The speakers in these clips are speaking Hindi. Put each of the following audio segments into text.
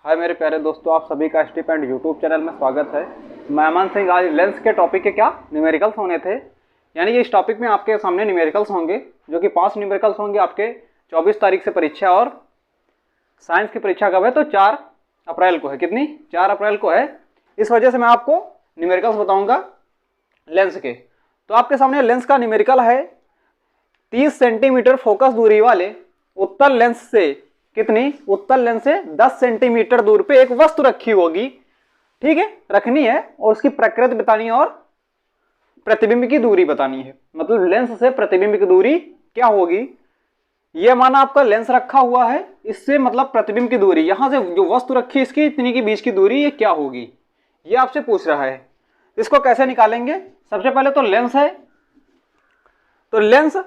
हाय मेरे प्यारे दोस्तों, आप सभी का स्टीपेंड यूट्यूब चैनल में स्वागत है। मैं अमन सिंह। आज लेंस के टॉपिक के क्या न्यूमेरिकल्स होने थे, यानी कि इस टॉपिक में आपके सामने न्यूमेरिकल्स होंगे, जो कि 5 न्यूमेरिकल्स होंगे। आपके 24 तारीख से परीक्षा, और साइंस की परीक्षा कब है तो 4 अप्रैल को है। कितनी? 4 अप्रैल को है। इस वजह से मैं आपको न्यूमेरिकल्स बताऊँगा लेंस के। तो आपके सामने लेंस का न्यूमेरिकल है। 30 सेंटीमीटर फोकस दूरी वाले उत्तल लेंस से कितनी? उत्तल लेंस से 10 सेंटीमीटर दूर पे एक वस्तु रखी होगी, ठीक है, रखनी है, और उसकी प्रकृति बतानी है और प्रतिबिंब की दूरी बतानी है। मतलब लेंस से प्रतिबिंब की दूरी क्या होगी। यह माना आपका लेंस रखा हुआ है, इससे मतलब प्रतिबिंब की दूरी, यहां से जो वस्तु रखी है इसकी इतनी के बीच की दूरी ये क्या होगी, ये आपसे पूछ रहा है। इसको कैसे निकालेंगे? सबसे पहले तो लेंस है, तो लेंस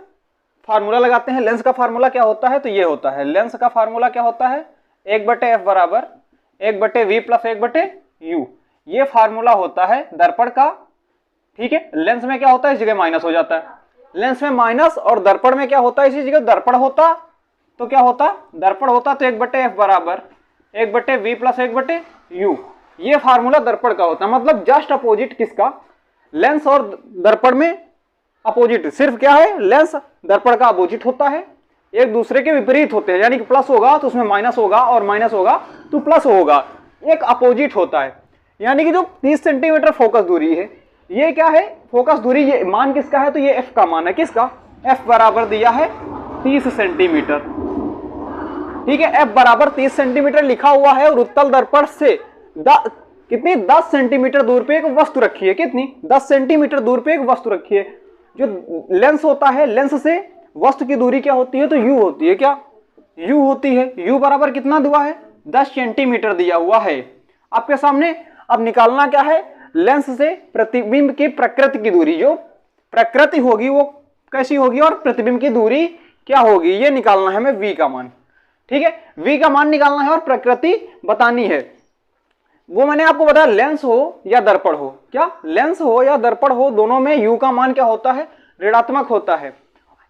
फार्मूला लगाते हैं। लेंस का फार्मूला क्या होता है? तो ये होता है, लेंस का फार्मूला क्या होता है? 1/f बराबर 1/v प्लस 1/u। ये फार्मूला होता है दर्पण का, ठीक है। लेंस में क्या होता है? इस जगह माइनस हो जाता है, लेंस में माइनस, और दर्पण में क्या होता है? इसी जगह दर्पण होता तो क्या होता? दर्पण होता। तो 1/f बराबर 1/v प्लस 1/u। ये फार्मूला दर्पण का होता है। मतलब जस्ट अपोजिट किसका? लेंस और दर्पण में अपोजिट। सिर्फ क्या है? लेंस दर्पण का अपोजिट होता है, एक दूसरे के विपरीत होते हैं। यानी कि प्लस होगा तो उसमें माइनस होगा, और माइनस होगा तो प्लस होगा, एक अपोजिट होता है। यानी कि जो 30 सेंटीमीटर फोकस दूरी है, ये क्या है? फोकस दूरी। ये मान किसका है? तो ये f का मान है। किसका? f बराबर दिया है 30 सेंटीमीटर, ठीक है। f बराबर 30 सेंटीमीटर लिखा हुआ है, और उत्तल दर्पण से कितनी? 10 सेंटीमीटर दूर पे एक वस्तु रखी है। कितनी? 10 सेंटीमीटर दूर पे एक वस्तु रखी है। जो लेंस होता है, लेंस से वस्तु की दूरी क्या होती है? तो u होती है। क्या? u होती है। u बराबर कितना दिया है? 10 सेंटीमीटर दिया हुआ है आपके सामने। अब निकालना क्या है? लेंस से प्रतिबिंब की प्रकृति की दूरी, जो प्रकृति होगी वो कैसी होगी, और प्रतिबिंब की दूरी क्या होगी, ये निकालना है हमें। v का मान, ठीक है, v का मान निकालना है और प्रकृति बतानी है। वो मैंने आपको बताया, लेंस हो या दर्पण हो, क्या लेंस हो या दर्पण हो, दोनों में u का मान क्या होता है? ऋणात्मक होता है।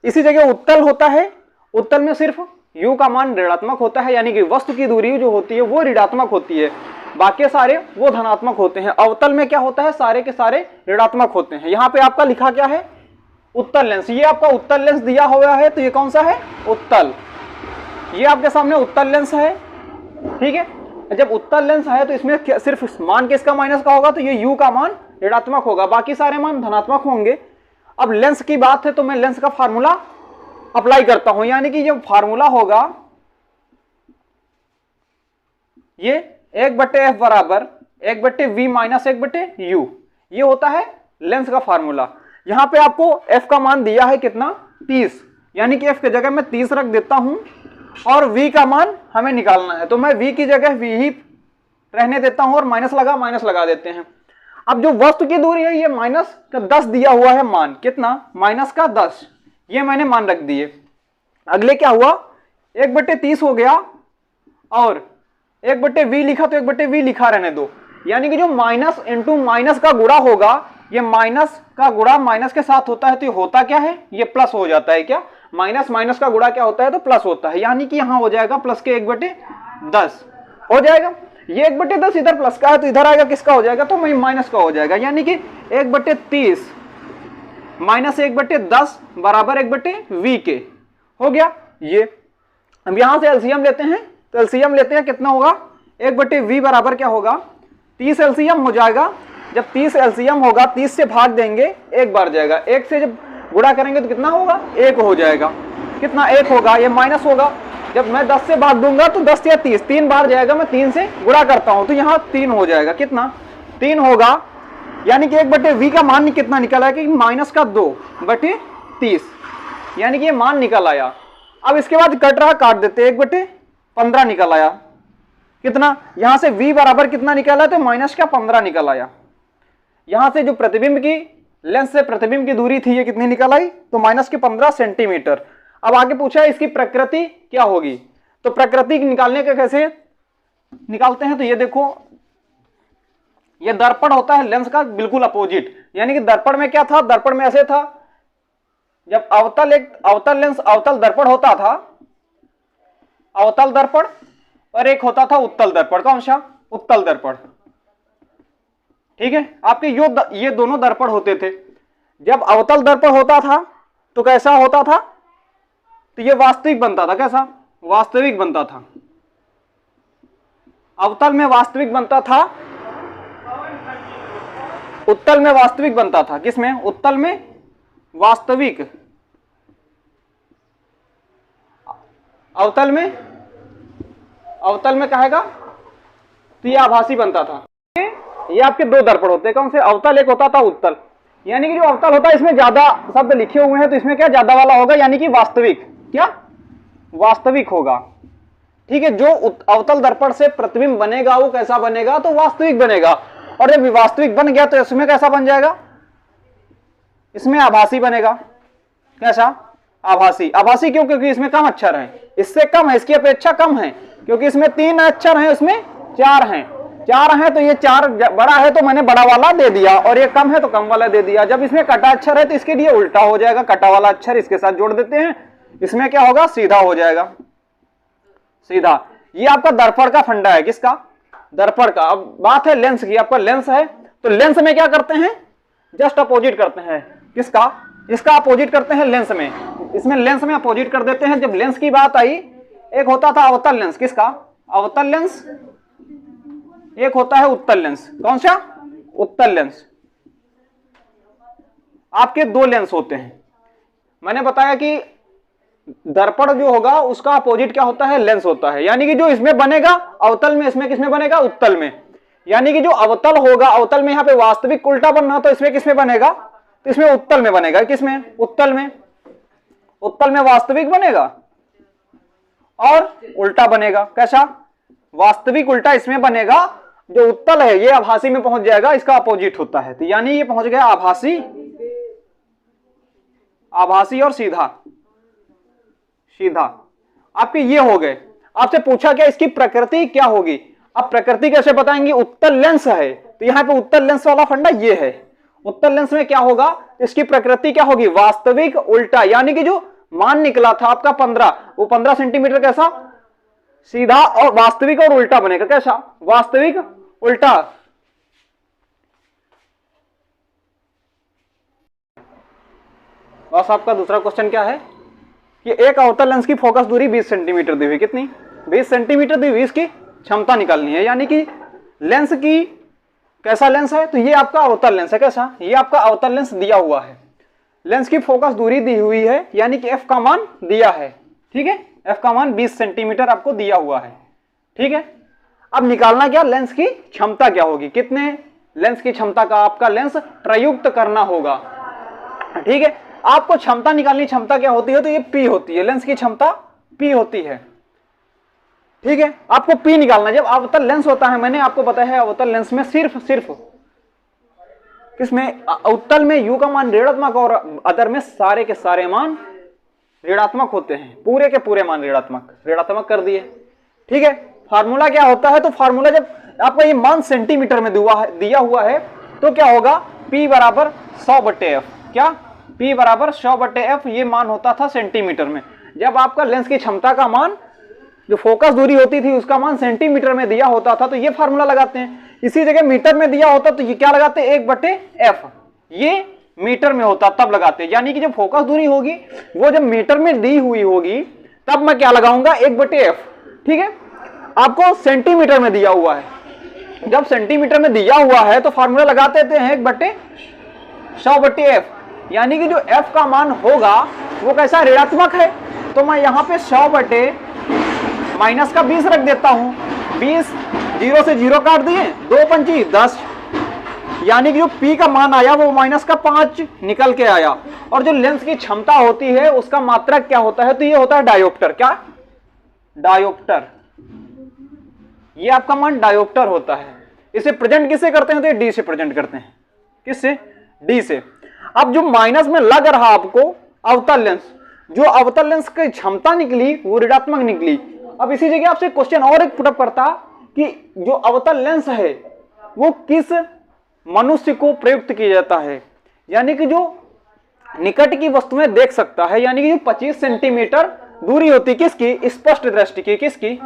इसी जगह उत्तल होता है, उत्तल में सिर्फ u का मान ऋणात्मक होता है, यानी कि वस्तु की दूरी जो होती है वो ऋणात्मक होती है, बाकी सारे वो धनात्मक होते हैं। अवतल में क्या होता है? सारे के सारे ऋणात्मक होते हैं। यहाँ पे आपका लिखा क्या है? उत्तल लेंस। ये आपका उत्तल लेंस दिया हुआ है, तो ये कौन सा है? उत्तल। ये आपके सामने उत्तल लेंस है, ठीक है। जब उत्तल लेंस है तो इसमें सिर्फ मान किसका माइनस का होगा? तो ये u का मान ऋणात्मक होगा, बाकी सारे मान धनात्मक होंगे। अब लेंस की बात है तो मैं लेंस का फार्मूला अप्लाई करता हूं, यानी कि ये फार्मूला होगा, ये 1/f बराबर 1/v माइनस 1/u। ये होता है लेंस का फार्मूला। यहां पे आपको f का मान दिया है कितना? 30, यानी कि f की जगह मैं 30 रख देता हूं, और v का मान हमें निकालना है, तो मैं v की जगह v ही रहने देता हूं, और माइनस लगा देते हैं। अब जो वस्तु की दूरी है, ये माइनस का 10 दिया हुआ है मान। कितना? माइनस का 10, ये मैंने मान रख दिए। अगले क्या हुआ? 1/30 हो गया, और 1/v लिखा तो 1/v लिखा रहने दो। यानी कि जो माइनस इंटू माइनस का गुणा होगा, ये माइनस का गुणा माइनस के साथ होता है, तो ये होता क्या है? ये प्लस हो जाता है। क्या? माइनस माइनस का गुणा क्या होता है? तो प्लस होता है। यानी कि यहां हो जाएगा प्लस के 1/10 हो जाएगा। ये 1/10 इधर प्लस का है, तो इधर आएगा किसका हो जाएगा? तो माइनस का हो जाएगा। यानी कि 1/30 माइनस 1/10 बराबर 1/v के हो गया ये। अब यहां से एलसीएम लेते हैं, तो एलसीएम लेते हैं, कितना होगा? 1/v बराबर क्या होगा? 30 एलसीएम हो जाएगा। जब 30 एलसीएम होगा, 30 से भाग देंगे, एक बार जाएगा, एक से जब गुणा करेंगे तो कितना होगा? 1 हो जाएगा। कितना? 1 होगा। ये माइनस होगा, जब मैं 10 से भाग दूंगा तो 10 या 30 3 बार जाएगा, मैं 3 से गुणा करता हूं, तो यहाँ 3 हो जाएगा। कितना? 3 होगा। यानी कि 1/v का मान कितना निकल आया? कि माइनस का 2/30, यानी कि ये मान निकल आया। अब इसके बाद कट रहा, काट देते, 1/15 निकल आया। कितना? यहां से v बराबर कितना निकल आया? तो माइनस का 15 निकल आया। यहां से जो प्रतिबिंब की, लेंस से प्रतिबिंब की दूरी थी, ये कितनी निकल आई? तो माइनस के 15 सेंटीमीटर। अब आगे पूछा है इसकी प्रकृति क्या होगी, तो प्रकृति निकालने के कैसे निकालते हैं? तो ये देखो, ये दर्पण होता है लेंस का बिल्कुल अपोजिट। यानी कि दर्पण में क्या था? दर्पण में ऐसे था, जब अवतल लेंस अवतल दर्पण होता था, अवतल दर्पण और एक होता था उत्तल दर्पण। कौन सा? उत्तल दर्पण। ठीक है, आपके ये दोनों दर्पण होते थे। जब अवतल दर्पण होता था तो कैसा होता था? तो ये वास्तविक बनता था। कैसा? वास्तविक बनता था। अवतल में वास्तविक बनता था, उत्तल में वास्तविक बनता था। किसमें? उत्तल में वास्तविक, अवतल में, अवतल में कहेगा तो ये आभासी बनता था। ये आपके दो दर्पण होते हैं। कौन से? अवतल, एक होता था उत्तल। यानी कि जो अवतल होता है इसमें ज्यादा शब्द लिखे हुए हैं तो इसमें क्या ज्यादा वाला होगा, यानी कि वास्तविक। क्या? वास्तविक होगा। ठीक है, जो अवतल दर्पण से प्रतिबिंब बनेगा वो कैसा बनेगा? तो वास्तविक बनेगा। और जब वास्तविक बन गया तो इसमें कैसा बन जाएगा? इसमें आभासी बनेगा। कैसा? आभासी। आभासी क्यों? क्योंकि इसमें कम अक्षर है, इससे कम है, इसकी अपेक्षा कम है। क्योंकि इसमें 3 अक्षर हैं, उसमें 4 हैं। 4 हैं तो ये 4 बड़ा है तो मैंने बड़ा वाला दे दिया, और ये कम है तो कम वाला दे दिया। जब इसमें कटा अक्षर है तो इसके लिए उल्टा हो जाएगा, कटा वाला अक्षर इसके साथ जोड़ देते हैं, इसमें क्या होगा? सीधा हो जाएगा। सीधा। ये आपका दर्पण का फंडा है। किसका? दर्पण का। अब बात है लेंस की। आपका लेंस है तो लेंस में क्या करते हैं? जस्ट अपोजिट करते हैं। किसका? इसका अपोजिट करते हैं लेंस में। इसमें लेंस में अपोजिट कर देते हैं। जब लेंस की बात आई, एक होता था अवतल लेंस। किसका? अवतल लेंस। एक होता है उत्तल लेंस। कौन सा? उत्तल लेंस। आपके 2 लेंस होते हैं। मैंने बताया कि दर्पण जो होगा उसका अपोजिट क्या होता है? लेंस होता है। यानी कि जो इसमें बनेगा अवतल में, इसमें किसमें बनेगा? उत्तल में। यानी कि जो अवतल होगा, अवतल में यहां पे वास्तविक उल्टा बनना, तो इसमें किसमें बनेगा? तो इसमें उत्तल में बनेगा। किसमें? उत्तल में। उत्तल में वास्तविक बनेगा और उल्टा बनेगा। कैसा? वास्तविक उल्टा इसमें बनेगा। जो उत्तल है ये आभासी में पहुंच जाएगा, इसका अपोजिट होता है। तो यानी ये पहुंच गया आभासी, आभासी और सीधा। सीधा आपके ये हो गए। आपसे पूछा क्या इसकी प्रकृति क्या होगी? अब प्रकृति कैसे बताएंगे? उत्तल लेंस है तो यहां पे उत्तल लेंस वाला फंडा ये है। उत्तल लेंस में क्या होगा? इसकी प्रकृति क्या होगी? वास्तविक उल्टा। यानी कि जो मान निकला था आपका 15, वो 15 सेंटीमीटर कैसा? सीधा। और वास्तविक और उल्टा बनेगा। कैसा? वास्तविक उल्टा। बस आपका दूसरा क्वेश्चन क्या है कि एक अवतल लेंस की फोकस दूरी 20 सेंटीमीटर दी हुई। कितनी? 20 सेंटीमीटर दी हुई। इसकी क्षमता निकालनी है। यानी कि लेंस की कैसा लेंस है? तो ये आपका अवतल लेंस है। कैसा? ये आपका अवतल लेंस दिया हुआ है। लेंस की फोकस दूरी दी हुई है, यानी कि f का मान दिया है। ठीक है, f का मान 20 सेंटीमीटर आपको दिया हुआ है। ठीक है, अब निकालना क्या? लेंस की क्षमता क्या होगी? कितने लेंस की क्षमता का आपका लेंस प्रयुक्त करना होगा। ठीक है, आपको क्षमता निकालनी। क्षमता क्या होती है? तो ये P होती है। लेंस की क्षमता P होती है। ठीक है, आपको P निकालना। जब अवतल लेंस होता है, मैंने आपको बताया है अवतल लेंस में सिर्फ किसमें? उत्तल में U का मान ऋणात्मक और अदर में सारे के सारे मान ऋणात्मक होते हैं। पूरे के पूरे मान ऋणात्मक कर दिए। ठीक है, फार्मूला क्या होता है? तो फार्मूला जब आपका ये मान सेंटीमीटर में दिया हुआ है तो क्या होगा? P बराबर 100/f। क्या? P बराबर 100/f। ये मान होता था सेंटीमीटर में। जब आपका लेंस की क्षमता का मान, जो फोकस दूरी होती थी उसका मान सेंटीमीटर में दिया होता था तो ये फार्मूला लगाते हैं। इसी जगह मीटर में दिया होता तो ये क्या लगाते? 1/f। ये मीटर में होता तब लगाते। यानी कि जब फोकस दूरी होगी वो जब मीटर में दी हुई होगी तब मैं क्या लगाऊंगा? 1/f। ठीक है, आपको सेंटीमीटर में दिया हुआ है। जब सेंटीमीटर में दिया हुआ है तो फार्मूला लगाते हैं 1/100/f। यानी कि जो f का मान होगा वो कैसा? ऋणात्मक है। तो मैं यहां पे 100 माइनस का 20 रख देता हूं। 20 0 से 0 काट दिए, 2 पंची 10। यानी कि जो P का मान आया वो माइनस का 5 निकल के आया। और जो लेंस की क्षमता होती है उसका मात्रक क्या होता है? तो ये होता है डायोप्टर। क्या? डायोप्टर। ये आपका मान डायोप्टर होता है। इसे प्रेजेंट किससे करते हैं? तो ये D से प्रेजेंट करते हैं। किससे? D से। अब जो माइनस में लग रहा आपको अवतल लेंस, जो अवतल लेंस की क्षमता निकली वो ऋणात्मक निकली। अब इसी जगह आपसे क्वेश्चन और एक पुटअप करता कि जो अवतल लेंस है वो किस मनुष्य को प्रयुक्त किया जाता है? यानी कि जो निकट की वस्तुएं देख सकता है। यानी कि जो 25 सेंटीमीटर दूरी होती किसकी? स्पष्ट दृष्टि की। किसकी?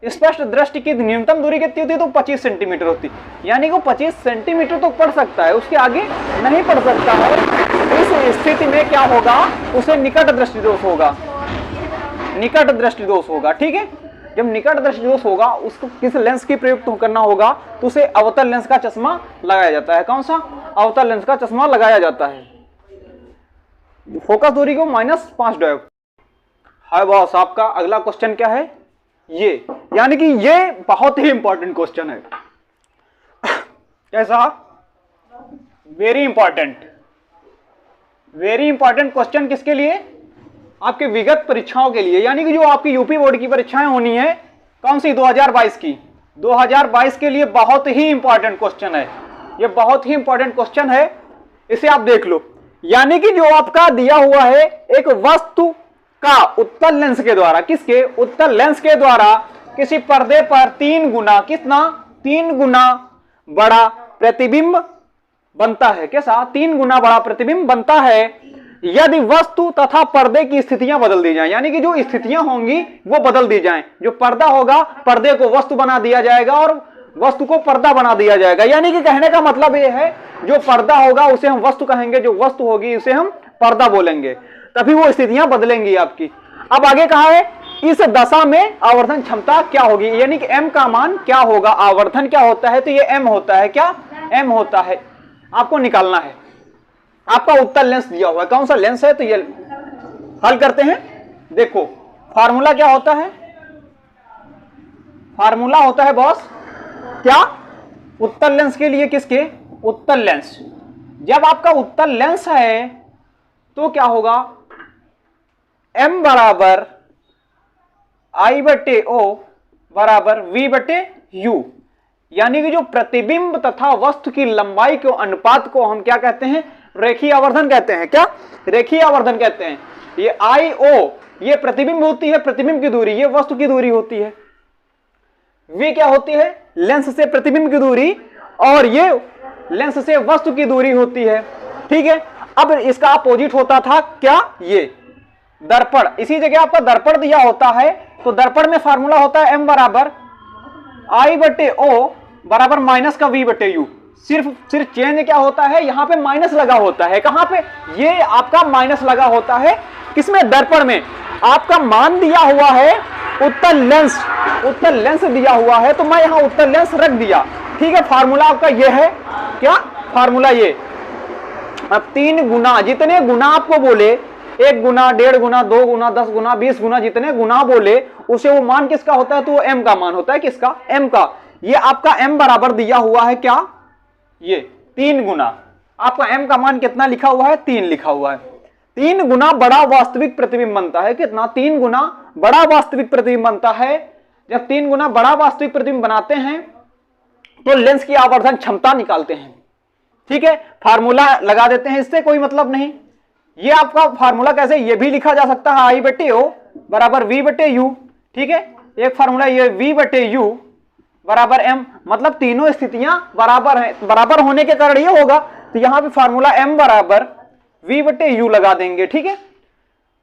स्पष्ट दृष्टि की न्यूनतम दूरी कितनी होती है? तो 25 सेंटीमीटर होती है। यानी कि वो 25 सेंटीमीटर तो पढ़ सकता है, उसके आगे नहीं पढ़ सकता है। इस स्थिति में क्या होगा? उसे निकट दृष्टि दोष होगा, निकट दृष्टि दोष होगा। ठीक है, जब निकट दृष्टि दोष होगा उसको किस लेंस की प्रयोग करना होगा? तो उसे अवतल लेंस का चश्मा लगाया जाता है। कौन सा? अवतल लेंस का चश्मा लगाया जाता है। फोकस दूरी को -5 डायोप्टर। हाय बॉस, आपका अगला क्वेश्चन क्या है? ये, यानी कि ये बहुत ही इंपॉर्टेंट क्वेश्चन है। कैसा? Very important, very important question किसके लिए? आपके विगत परीक्षाओं के लिए, यानी कि जो आपकी यूपी बोर्ड की परीक्षाएं होनी है, कौन सी? 2022 की। 2022 के लिए बहुत ही इंपॉर्टेंट क्वेश्चन है ये, बहुत ही इंपॉर्टेंट क्वेश्चन है, इसे आप देख लो। यानी कि जो आपका दिया हुआ है, एक वस्तु का उत्तल लेंस के द्वारा, किसके? उत्तल लेंस के द्वारा किसी पर्दे पर 3 गुना, कितना? 3 गुना बड़ा प्रतिबिंब बनता है। कैसा? 3 गुना बड़ा प्रतिबिंब बनता है यदि वस्तु तथा पर्दे की स्थितियां बदल दी जाएं। यानी कि जो स्थितियां होंगी वो बदल दी जाएं। जो पर्दा होगा, पर्दे को वस्तु बना दिया जाएगा और वस्तु को पर्दा बना दिया जाएगा। यानी कि कहने का मतलब ये है, जो पर्दा होगा उसे हम वस्तु कहेंगे, जो वस्तु होगी उसे हम पर्दा बोलेंगे, तभी वो स्थितियां बदलेंगी आपकी। अब आगे कहा है, इस दशा में आवर्धन क्षमता क्या होगी? यानी कि m का मान क्या होगा? आवर्धन क्या होता है? तो ये m होता है। क्या? m होता है। आपको निकालना है। आपका उत्तल लेंस दिया हुआ है, कौन सा लेंस है? तो ये हल करते हैं। देखो फार्मूला क्या होता है? फार्मूला होता है बॉस क्या? उत्तल लेंस के लिए, किसके? उत्तल लेंस। जब आपका उत्तल लेंस है तो क्या होगा? m बराबर I/O बराबर V/U। यानी कि जो प्रतिबिंब तथा वस्तु की लंबाई के अनुपात को हम क्या कहते हैं? रेखीय आवर्धन कहते हैं। क्या? रेखीय आवर्धन कहते हैं। ये I/O ये प्रतिबिंब होती है, प्रतिबिंब की दूरी, ये वस्तु की दूरी होती है। V क्या होती है? लेंस से प्रतिबिंब की दूरी, और ये लेंस से वस्तु की दूरी होती है। ठीक है, अब इसका अपोजिट होता था क्या? ये दर्पण। इसी जगह आपका दर्पण दिया होता है, तो दर्पण में फार्मूला होता है m बराबर I/O बराबर माइनस का V/U। सिर्फ चेंज क्या होता है? यहाँ पे माइनस लगा होता है। कहां पे? ये आपका माइनस लगा होता है, किसमें? दर्पण में। आपका मान दिया हुआ है उत्तल लेंस, उत्तल लेंस दिया हुआ है, तो मैं यहां उत्तल लेंस रख दिया। ठीक है, फार्मूला आपका ये है। क्या फार्मूला? ये अब 3 गुना, जितने गुना आपको बोले, 1 गुना, 1.5 गुना, 2 गुना, 10 गुना, 20 गुना, जितने गुना बोले उसे वो मान किसका होता है? तो वो m का मान होता है। किसका? m का। ये आपका m बराबर दिया हुआ है क्या? ये 3 गुना। आपका m का मान कितना लिखा हुआ है? 3 लिखा हुआ है। 3 गुना बड़ा वास्तविक प्रतिबिंब बनता है। कितना? 3 गुना बड़ा वास्तविक प्रतिबिंब बनता है। जब 3 गुना बड़ा वास्तविक प्रतिबिंब बनाते हैं तो लेंस की आवर्धन क्षमता निकालते हैं। ठीक है, फार्मूला लगा देते हैं, इससे कोई मतलब नहीं। ये आपका फार्मूला कैसे? ये भी लिखा जा सकता है I/O बराबर V/U। ठीक है, एक फार्मूला ये V/U बराबर m, मतलब तीनों स्थितियां बराबर हैं, बराबर होने के कारण ये होगा। तो यहां पे फार्मूला m बराबर V/U लगा देंगे। ठीक है,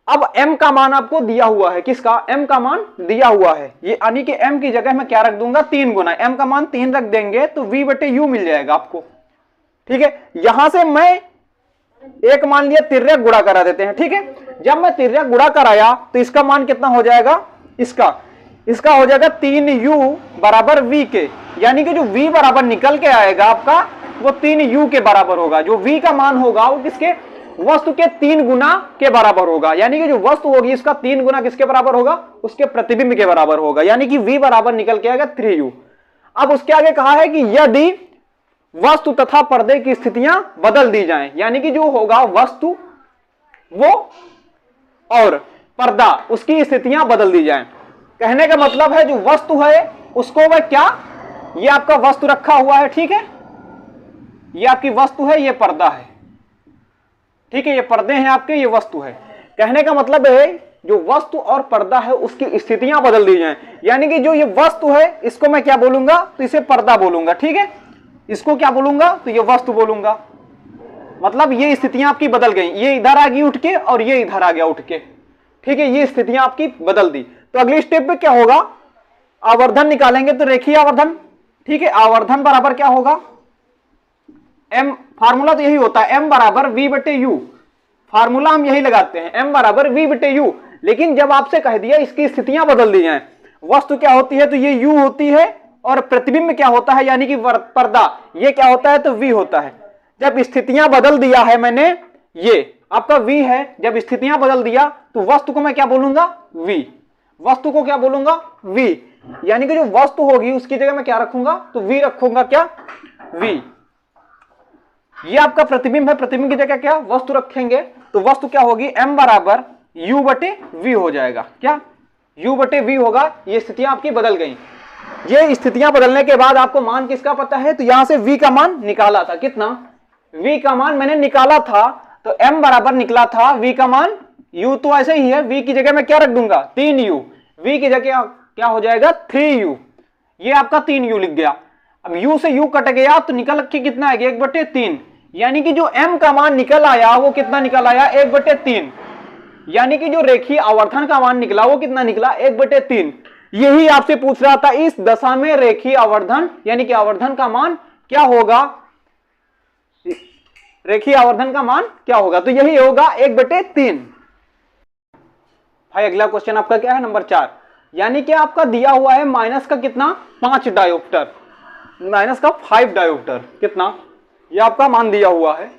अब m का मान आपको दिया हुआ है। किसका? m का मान दिया हुआ है। ये यानी कि m की जगह मैं क्या रख दूंगा? 3 गुना। m का मान 3 रख देंगे तो V/U मिल जाएगा आपको। ठीक है, यहां से मैं एक मान लिया तिर्यक गुणा करा देते हैं। ठीक है, जब मैं तिर्यक गुणा कराया तो इसका मान कितना हो जाएगा? इसका हो जाएगा 3u बराबर v के। यानी कि जो v बराबर निकल के आएगा आपका, वो 3u के बराबर होगा। जो v का मान होगा वो किसके? वस्तु के 3 गुना के बराबर होगा। यानी कि जो वस्तु होगी इसका 3 गुना किसके बराबर होगा? उसके प्रतिबिंब के बराबर होगा। यानी कि v बराबर निकल के आएगा 3u। अब उसके आगे कहा है कि यदि वस्तु तथा पर्दे की स्थितियां बदल दी जाएं, यानी कि जो होगा वस्तु वो और पर्दा, उसकी स्थितियां बदल दी जाएं। कहने का मतलब है जो वस्तु है उसको वह क्या? ये आपका वस्तु रखा हुआ है। ठीक है, ये आपकी वस्तु है, ये पर्दा है। ठीक है, ये पर्दे हैं आपके, ये वस्तु है। कहने का मतलब है जो वस्तु और पर्दा है उसकी स्थितियां बदल दी जाएं। यानी कि जो ये वस्तु है इसको मैं क्या बोलूंगा? तो इसे पर्दा बोलूंगा। ठीक है, इसको क्या बोलूंगा? तो ये वस्तु बोलूंगा। मतलब ये स्थितियां आपकी बदल गई, ये इधर आ गई उठ के और ये इधर आ गया उठ के। ठीक है, ये स्थितियां आपकी बदल दी। तो अगली स्टेप पे क्या होगा? आवर्धन निकालेंगे तो रेखीय आवर्धन, ठीक है, आवर्धन बराबर क्या होगा, m, फार्मूला तो यही होता है m बराबर v बटे u, फार्मूला हम यही लगाते हैं m बराबर v बटे u। लेकिन जब आपसे कह दिया इसकी स्थितियां बदल दी जाए, वस्तु क्या होती है तो ये u होती है और प्रतिबिंब क्या होता है यानी कि पर्दा ये क्या होता है तो v होता है। जब स्थितियां बदल दिया है मैंने, ये आपका v है, जब स्थितियां बदल दिया तो वस्तु को मैं क्या बोलूंगा v, वस्तु को क्या बोलूंगा v, यानी कि जो वस्तु होगी उसकी जगह मैं क्या रखूंगा तो v रखूंगा, क्या v। ये आपका प्रतिबिंब है, प्रतिबिंब की जगह क्या वस्तु रखेंगे तो वस्तु क्या होगी m बराबर u बटे v हो जाएगा, क्या u बटे v होगा। ये स्थितियां आपकी बदल गई। ये स्थितियां बदलने के बाद आपको मान किसका पता है तो यहां से v का मान निकाला था, कितना v का मान मैंने निकाला था तो m बराबर निकला था v का मान, u तो ऐसे ही है, v की जगह मैं क्या रख दूंगा 3u, v की जगह क्या हो जाएगा 3u, ये आपका 3u लिख गया। अब u से u कट गया तो निकल के कितना आएगा 1/3, यानी कि जो m का मान निकल आया वो कितना निकल आया 1/3, यानी कि जो रेखीय आवर्धन का मान निकला वो कितना निकला 1/3। यही आपसे पूछ रहा था इस दशा में रेखीय आवर्धन यानी कि आवर्धन का मान क्या होगा, रेखीय आवर्धन का मान क्या होगा तो यही होगा 1/3। भाई अगला क्वेश्चन आपका क्या है नंबर 4, यानी कि आपका दिया हुआ है माइनस का कितना 5 डायोप्टर, माइनस का 5 डायोप्टर कितना, ये आपका मान दिया हुआ है।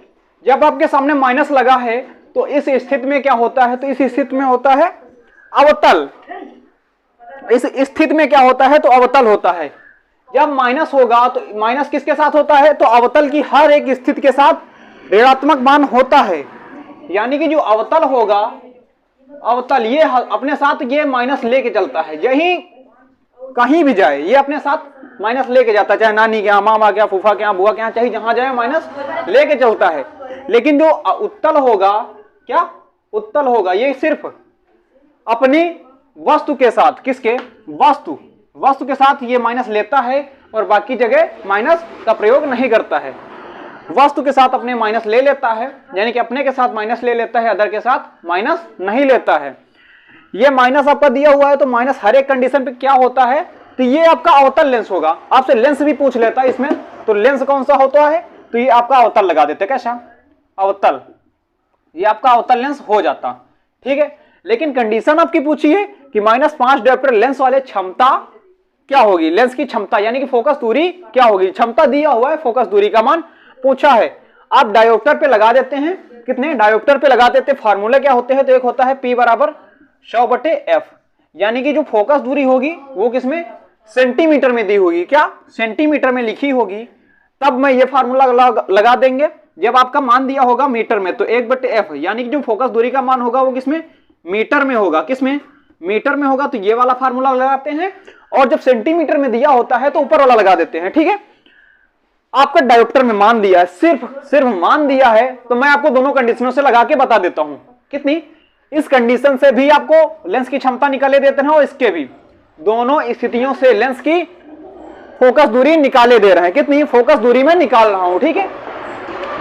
जब आपके सामने माइनस लगा है तो इस स्थिति में क्या होता है तो इस स्थिति में होता है अवतल, इस स्थिति में क्या होता है तो अवतल होता है। जब माइनस होगा तो माइनस किसके साथ होता है तो अवतल की हर एक स्थिति के साथ ऋणात्मक मान होता है, यानी कि जो अवतल होगा, अवतल ये अपने साथ ये माइनस लेके चलता है, यही कहीं भी जाए ये अपने साथ माइनस लेके जाता है, चाहे नानी के यहाँ, मामा के यहाँ, फूफा के यहाँ, बुआ के यहाँ, चाहे जहां जाए माइनस लेके चलता है। लेकिन जो उत्तल होगा, क्या उत्तल होगा, ये सिर्फ अपनी वस्तु के साथ, किसके वस्तु के साथ ये माइनस लेता है और बाकी जगह माइनस का प्रयोग नहीं करता है। वस्तु के साथ अपने माइनस ले लेता है, यानी कि अपने के साथ माइनस ले लेता है, अदर के साथ माइनस नहीं लेता है। ये माइनस आपका दिया हुआ है तो माइनस हर एक कंडीशन पे क्या होता है तो ये आपका अवतल लेंस होगा। आपसे लेंस भी पूछ लेता है इसमें, तो लेंस कौन सा होता है तो ये आपका अवतल लगा देते, कैसा अवतल, ये आपका अवतल लेंस हो जाता, ठीक है। लेकिन कंडीशन आपकी पूछी है कि -5 डायोप्टर लेंस वाले क्षमता क्या होगी, लेंस की क्षमता यानी कि फोकस दूरी क्या होगी, क्षमता दिया हुआ है, फोकस दूरी का मान पूछा है। आप डायोप्टर पे लगा देते हैं, कितने डायोप्टर पे लगा देते, फार्मूला क्या होते हैं तो एक होता है P बराबर 100/f, यानी कि जो फोकस दूरी होगी वो किसमें सेंटीमीटर में दी होगी, क्या सेंटीमीटर में लिखी होगी, तब मैं ये फार्मूला लगा देंगे। जब आपका मान दिया होगा मीटर में तो 1/f, यानी कि जो फोकस दूरी का मान होगा वो किसमें मीटर में होगा, किसमें मीटर में होगा, तो ये वाला फार्मूला लगाते हैं। और जब सेंटीमीटर में दिया होता है तो ऊपर वाला लगा देते हैं, ठीक है। आपका डायोप्टर में मान दिया है, सिर्फ मान दिया है, तो मैं आपको दोनों कंडीशनों से लगा के बता देता हूं, कितनी, इस कंडीशन से भी आपको लेंस की क्षमता निकाले देते हैं और इसके भी, दोनों स्थितियों से लेंस की फोकस दूरी निकाले दे रहे हैं, कितनी फोकस दूरी में निकाल रहा हूं, ठीक है।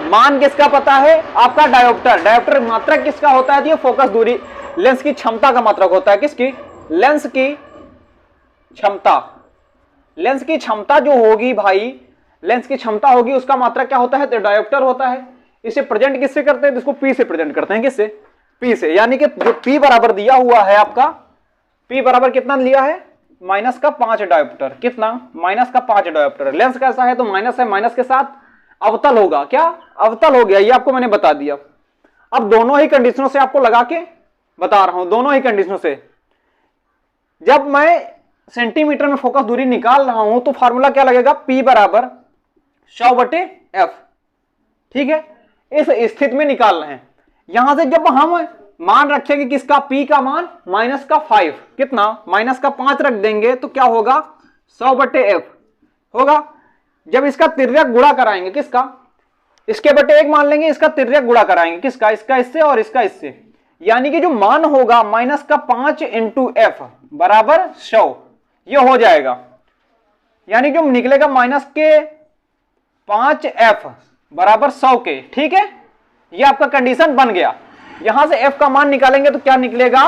मान किसका पता है आपका डायोप्टर मात्रक किसका होता है, ये फोकस दूरी लेंस की क्षमता का मात्रक होता है, किसकी, लेंस की क्षमता। लेंस की क्षमता जो होगी भाई, लेंस की क्षमता होगी उसका मात्रक क्या होता है तो डायोप्टर होता है। इसे प्रेजेंट किससे करते हैं, इसको P से प्रेजेंट करते हैं, किससे P से, यानी कि जो P बराबर दिया हुआ है आपका, P बराबर कितना लिया है -5 डायोप्टर, कितना -5 डायोप्टर। लेंस कैसा है तो माइनस है, माइनस के साथ अवतल होगा, क्या अवतल हो गया, ये आपको मैंने बता दिया। अब दोनों ही कंडीशनों से आपको लगा के बता रहा हूं, दोनों ही कंडीशनों से। जब मैं सेंटीमीटर में फोकस दूरी निकाल रहा हूं तो फार्मूला क्या लगेगा P बराबर 100/f, ठीक है। इस स्थिति में निकाल रहे हैं, यहां से जब हम मान रखेंगे किसका P का मान -5, कितना -5 रख देंगे तो क्या होगा 100/f होगा। जब इसका तिर्यक गुणा कराएंगे, किसका, इसके बटे 1 मान लेंगे, इसका तिर्यक गुणा कराएंगे, किसका, इसका इससे और इसका इससे, यानी कि जो मान होगा -5 × f बराबर 100, ये हो जाएगा, यानी जो निकलेगा -5f बराबर 100 के, ठीक है। ये आपका कंडीशन बन गया। यहां से f का मान निकालेंगे तो क्या निकलेगा,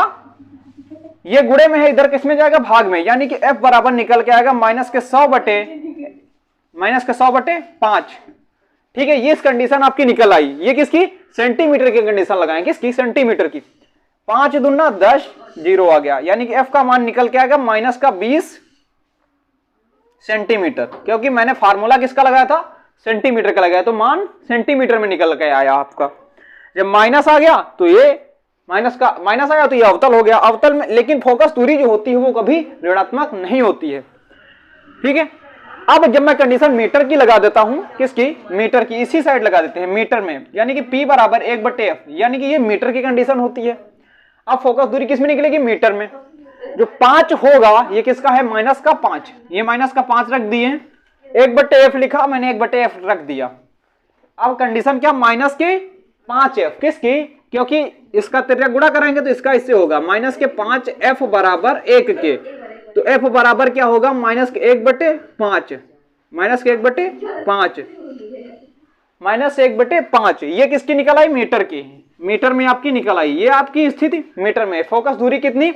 ये गुणे में है, इधर किस में जाएगा, भाग में, यानी कि f बराबर निकल के आएगा माइनस के 100 बटे 5। ठीक है, ये कंडीशन आपकी निकल आई। ये किसकी, सेंटीमीटर की कंडीशन लगाएं, किसकी, सेंटीमीटर की। 5 दूना 10, 0 आ गया, यानी कि f का मान निकल के आएगा माइनस का 20 सेंटीमीटर, क्योंकि मैंने फार्मूला किसका लगाया था, सेंटीमीटर का लगाया, तो मान सेंटीमीटर में निकल के आया आपका। जब माइनस आ गया तो ये माइनस आया तो ये अवतल हो गया, अवतल में लेकिन फोकस दूरी जो होती है वो कभी ऋणात्मक नहीं होती है। ठीक है, अब जब मैं कंडीशन मीटर की लगा देता हूं, किसकी, मीटर की, इसी साइड लगा देते हैं मीटर में, यानी कि P बराबर 1/f, यानी कि ये मीटर की कंडीशन होती है। अब फोकस दूरी किस में निकलेगी, मीटर में। जो 5 होगा ये किसका है, माइनस का 5, ये माइनस का 5 रख दिए, 1/f लिखा मैंने, 1/f रख दिया। अब कंडीशन क्या, माइनस के 5f, किसकी, क्योंकि इसका त्रिज्या गुणा करेंगे तो इसका इससे होगा, माइनस के 5f बराबर 1 के, तो f बराबर क्या होगा, माइनस के 1/5, माइनस के 1/5, माइनस 1/5। ये किसकी निकल आई, मीटर की, मीटर में आपकी निकल आई। ये आपकी स्थिति मीटर में, फोकस दूरी कितनी,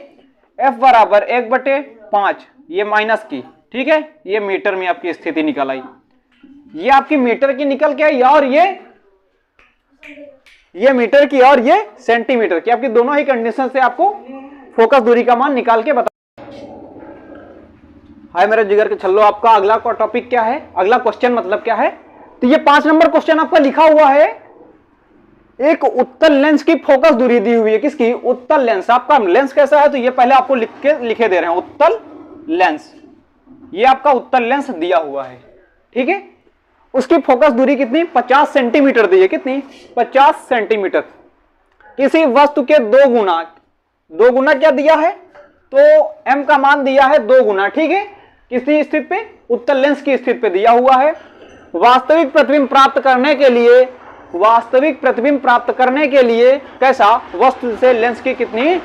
f बराबर 1/5, ये माइनस की। ठीक है, ये मीटर में आपकी स्थिति निकल आई। ये आपकी मीटर की निकल के आई, और ये मीटर की और ये सेंटीमीटर की, आपकी दोनों ही कंडीशन से आपको फोकस दूरी का मान निकाल के बता। हाय मेरे जिगर के छल्लो, आपका अगला टॉपिक क्या है, अगला क्वेश्चन मतलब क्या है, तो ये 5 नंबर क्वेश्चन आपका लिखा हुआ है। एक उत्तल लेंस की फोकस दूरी दी हुई है, किसकी, उत्तल लेंस। आपका लेंस कैसा है, तो ये पहले आपको लिखे दे रहे हैं, उत्तल लेंस। ये आपका उत्तल लेंस दिया हुआ है। ठीक है, उसकी फोकस दूरी कितनी, 50 सेंटीमीटर दी है, कितनी, 50 सेंटीमीटर। किसी वस्तु के 2 गुना क्या दिया है, तो m का मान दिया है 2 गुना। ठीक है, किसी स्थिति पे, उत्तल लेंस की स्थिति पे दिया हुआ है। वास्तविक प्रतिबिंब प्राप्त करने के लिए कैसा, वस्तु से लेंस की कितनी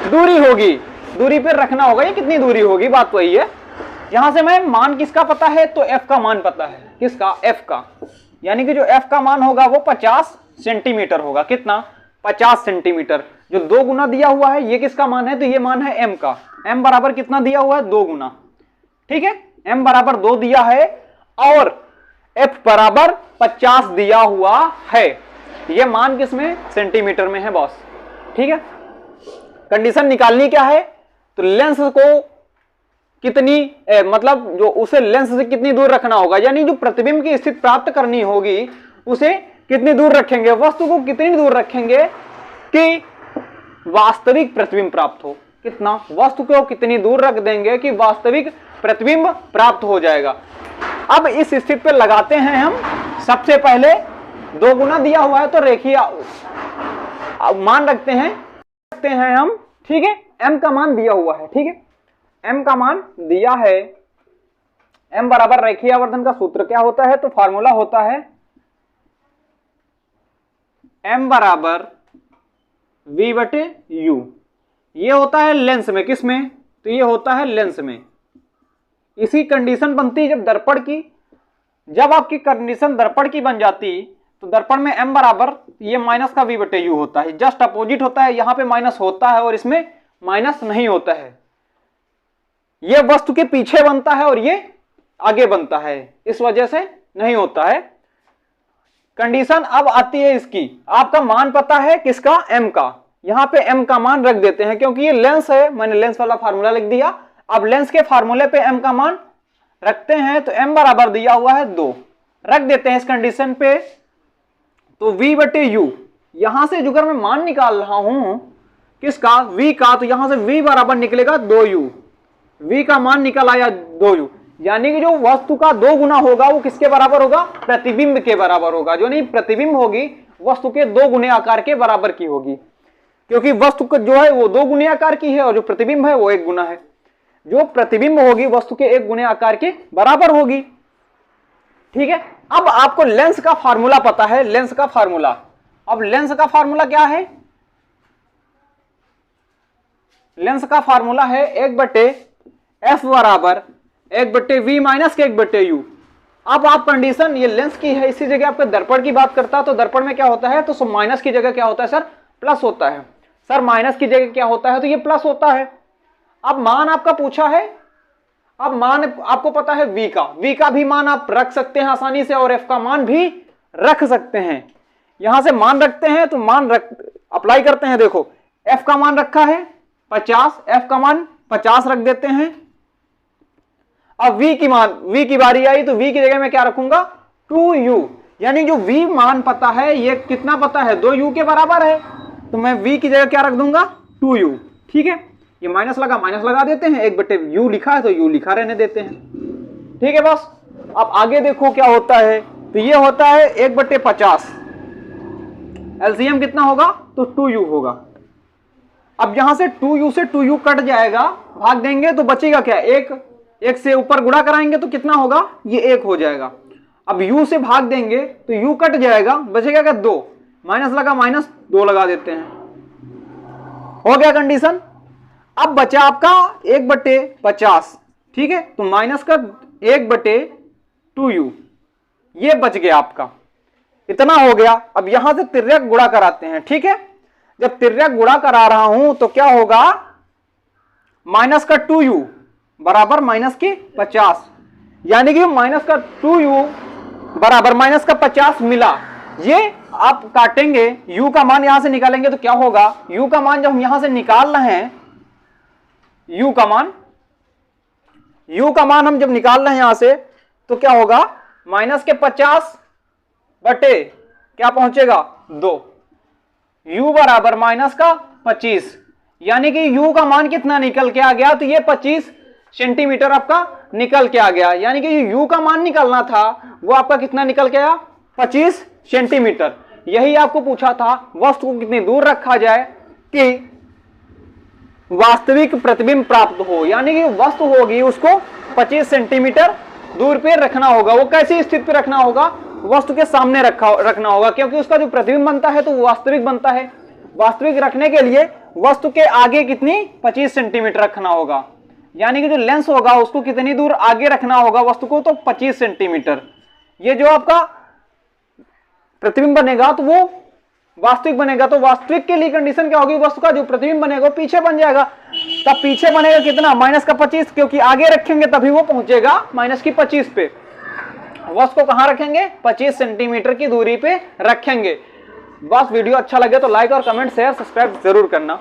दूरी होगी, दूरी पे रखना होगा, ये कितनी दूरी होगी, बात वही है। यहां से मैं मान किसका पता है, तो f का मान पता है, किसका, f का, यानी कि जो f का मान होगा वो 50 सेंटीमीटर होगा, कितना, 50 सेंटीमीटर। जो 2 गुना दिया हुआ है ये किसका मान है, तो ये मान है m का, m बराबर कितना दिया हुआ है, 2 गुना। ठीक है, m बराबर 2 दिया है और f बराबर 50 दिया हुआ है। ये मान किसमें, सेंटीमीटर में है बॉस। ठीक है, कंडीशन निकालनी क्या है, तो लेंस को कितनी मतलब जो उसे लेंस से कितनी दूर रखना होगा, यानी जो प्रतिबिंब की स्थिति प्राप्त करनी होगी उसे कितनी दूर रखेंगे, वस्तु को कितनी दूर रखेंगे कि वास्तविक प्रतिबिंब प्राप्त हो, कितना, वस्तु को कितनी दूर रख देंगे कि वास्तविक प्रतिबिंब प्राप्त हो जाएगा। अब इस स्थिति पे लगाते हैं हम, सबसे पहले 2 गुना दिया हुआ है तो रेखीय मान रखते हैं हम। ठीक है, m का मान दिया हुआ है। ठीक है, m का मान दिया है, m बराबर रेखीय आवर्धन का सूत्र क्या होता है, तो फार्मूला होता है m बराबर v/u। ये होता है लेंस में, किस में, तो ये होता है लेंस में। इसी कंडीशन बनती है जब दर्पण की, जब आपकी कंडीशन दर्पण की बन जाती तो दर्पण में m बराबर ये माइनस का v/u होता है, जस्ट अपोजिट होता है। यहां पे माइनस होता है और इसमें माइनस नहीं होता है। ये वस्तु के पीछे बनता है और ये आगे बनता है, इस वजह से नहीं होता है। कंडीशन अब आती है इसकी, आपका मान पता है किसका, m का, यहां पे m का मान रख देते हैं क्योंकि ये लेंस है, मैंने लेंस वाला फार्मूला लिख दिया। अब लेंस के फार्मूले पे m का मान रखते हैं, तो m बराबर दिया हुआ है 2, रख देते हैं इस कंडीशन पे, तो v/u। यहां से जो अगर मैं मान निकाल रहा हूं किसका, v का, तो यहां से v बराबर निकलेगा 2u, v का मान निकल आया 2u, यानी कि जो वस्तु का 2 गुना होगा वो किसके बराबर होगा, प्रतिबिंब के बराबर होगा। जो नहीं प्रतिबिंब होगी वस्तु के 2 गुने आकार के बराबर की होगी, क्योंकि वस्तु जो है वो 2 गुने आकार की है और जो प्रतिबिंब है वो 1 गुना है। जो प्रतिबिंब होगी वस्तु के 1 गुने आकार के बराबर होगी। ठीक है, अब आपको लेंस का फार्मूला पता है, लेंस का फार्मूला। अब लेंस का फार्मूला क्या है, लेंस का फार्मूला है 1/f बराबर 1/v माइनस के 1/u। अब आप कंडीशन ये लेंस की है, इसी जगह आपके दर्पण की बात करता है, तो दर्पण में क्या होता है, तो माइनस की जगह क्या होता है सर, प्लस होता है। सर माइनस की जगह क्या होता है, तो ये प्लस होता है। अब मान आपका पूछा है, अब मान आपको पता है v का भी मान आप रख सकते हैं आसानी से, और f का मान भी रख सकते हैं। यहां से मान रखते हैं तो मान अप्लाई करते हैं। देखो f का मान रखा है 50, f का मान 50 रख देते हैं। अब v की बारी आई तो v की जगह में क्या रखूंगा 2u, यानी जो v मान पता है ये कितना पता है 2u के बराबर है, तो मैं v की जगह क्या रख दूंगा 2u। ठीक है, ये माइनस लगा देते हैं, 1/u लिखा है तो u लिखा रहने देते हैं। ठीक है बस। अब आगे देखो क्या होता है, तो ये होता है 1/50, एलसीएम कितना होगा तो 2u होगा। अब यहां से 2u से 2u कट जाएगा, भाग देंगे तो बचेगा क्या, एक से ऊपर गुणा कराएंगे तो कितना होगा, ये 1 हो जाएगा। अब u से भाग देंगे तो u कट जाएगा, बचेगा क्या 2, माइनस लगा माइनस 2 लगा देते हैं, हो गया कंडीशन। अब बचा आपका 1/50, ठीक है, तो माइनस का 1/2u, ये बच गया आपका, इतना हो गया। अब यहां से तिर्यक गुणा कराते हैं। ठीक है, जब तिर्यक गुणा करा रहा हूं तो क्या होगा, माइनस का 2u बराबर माइनस की 50, यानी कि माइनस का 2u बराबर माइनस का 50 मिला। ये आप काटेंगे, u का मान यहां से निकालेंगे तो क्या होगा, u का मान जब हम यहां से निकाल रहे हैं, u का मान हम जब निकाल रहे हैं यहां से, तो क्या होगा, माइनस के 50 बटे क्या पहुंचेगा 2, u बराबर माइनस का 25, यानी कि u का मान कितना निकल के आ गया, तो ये 25 सेंटीमीटर आपका निकल के आ गया। यानी कि u का मान निकालना था वो आपका कितना निकल के आया 25 सेंटीमीटर। यही आपको पूछा था, वस्तु को कितनी दूर रखा जाए कि वास्तविक प्रतिबिंब प्राप्त हो, यानी कि वस्तु होगी उसको 25 सेंटीमीटर दूर पे रखना होगा। वो कैसी स्थिति पे रखना होगा, वस्तु के सामने रखना होगा, क्योंकि उसका जो प्रतिबिंब बनता है तो वो वास्तविक बनता है। वास्तविक रखने के लिए वस्तु के आगे कितनी 25 सेंटीमीटर रखना होगा, यानी कि जो लेंस होगा उसको कितनी दूर आगे रखना होगा वस्तु को, तो 25 सेंटीमीटर। ये जो आपका प्रतिबिंब बनेगा तो वो वास्तविक बनेगा। तो वास्तविक के लिए कंडीशन क्या होगी, वस्तु का जो प्रतिबिंब बनेगा पीछे बन जाएगा। तब पीछे बनेगा कितना, माइनस का 25, क्योंकि आगे रखेंगे तभी वो पहुंचेगा माइनस की 25 पे। वस्तु को कहां रखेंगे, 25 सेंटीमीटर की दूरी पे रखेंगे। बस वीडियो अच्छा लगे तो लाइक और कमेंट शेयर सब्सक्राइब जरूर करना।